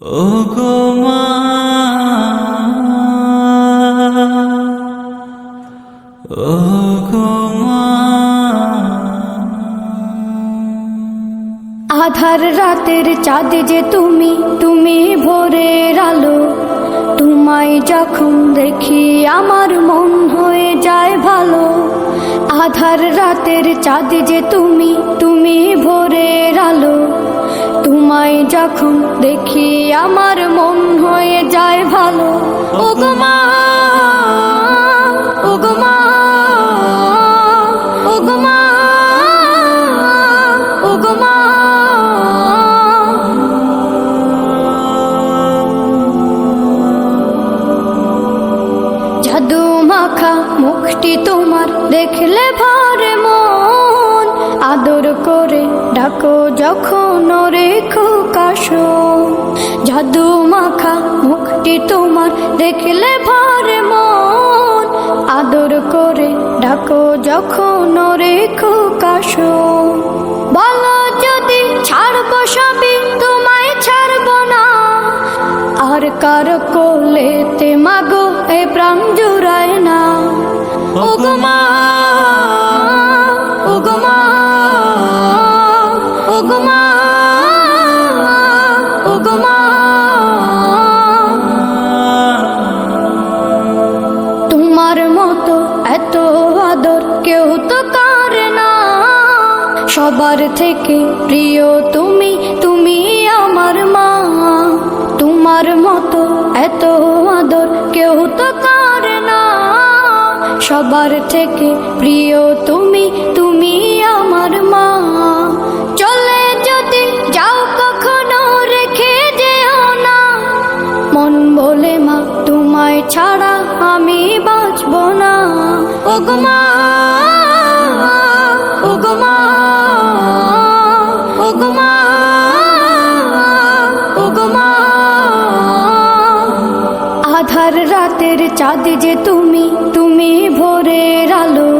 ওগো মা, ওগো মা। আধার রাতের চাঁদ যে তুমি, তুমি ভোরের আলো। তোমায় যখন দেখি আমার মন হয়ে যায় ভালো। আধার রাতের চাঁদ যে তুমি, তুমি ভোরের আলো। তোমায় যখন দেখি আমার মন হয়ে যায় ভালো। ওগো মা, ওগো মা, ওগো মা, ওগো মা। জাদু মাখা মুখটি তোমার দেখলে ভরে মন। আদর করে ডাকো যখন রেখো কাশো। জাদু মাখা মুখটি তোমার দেখলে ভরে মন। আদর করে ডাকো যখন রেখো কাশো। বলো যদি ছাড়বো সবই, তোমায় ছাড়বো না। আর কার কোলেতে মাগো এ প্রাণ জুড়ায় না। ওগো মা, ওগো মা, ওগো মা, ওগো মা। তোমার মতো এত আদর কেউ তো করে না। সবার থেকে প্রিয় তুমি, তুমি আমার মা। তোমার মতো এত আদর কেউ তো করে না। সবার থেকে প্রিয় তুমি, তুমি আমার মা। চলে যদি যাও কখনো রেখে যেও না। মন বলে মা তোমায় ছাড়া আমি বাঁচবো না। ওগো মা, ওগো মা, ওগো মা, ওগো মা। আধার রাতের চাঁদ যে তুমি, তুমি ভোরের আলো।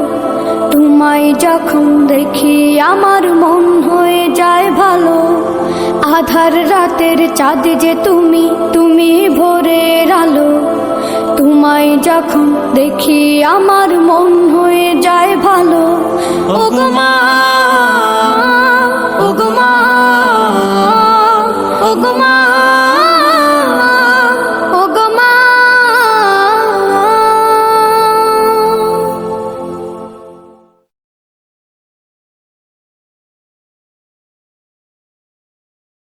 তোমায় যখন দেখি আমার মন হয়ে যায় ভালো। আধার রাতের চাঁদ যে তুমি, তুমি ভোরের আলো। তোমায় যখন দেখি আমার মন হয়ে যায় ভালো। ওগো মা,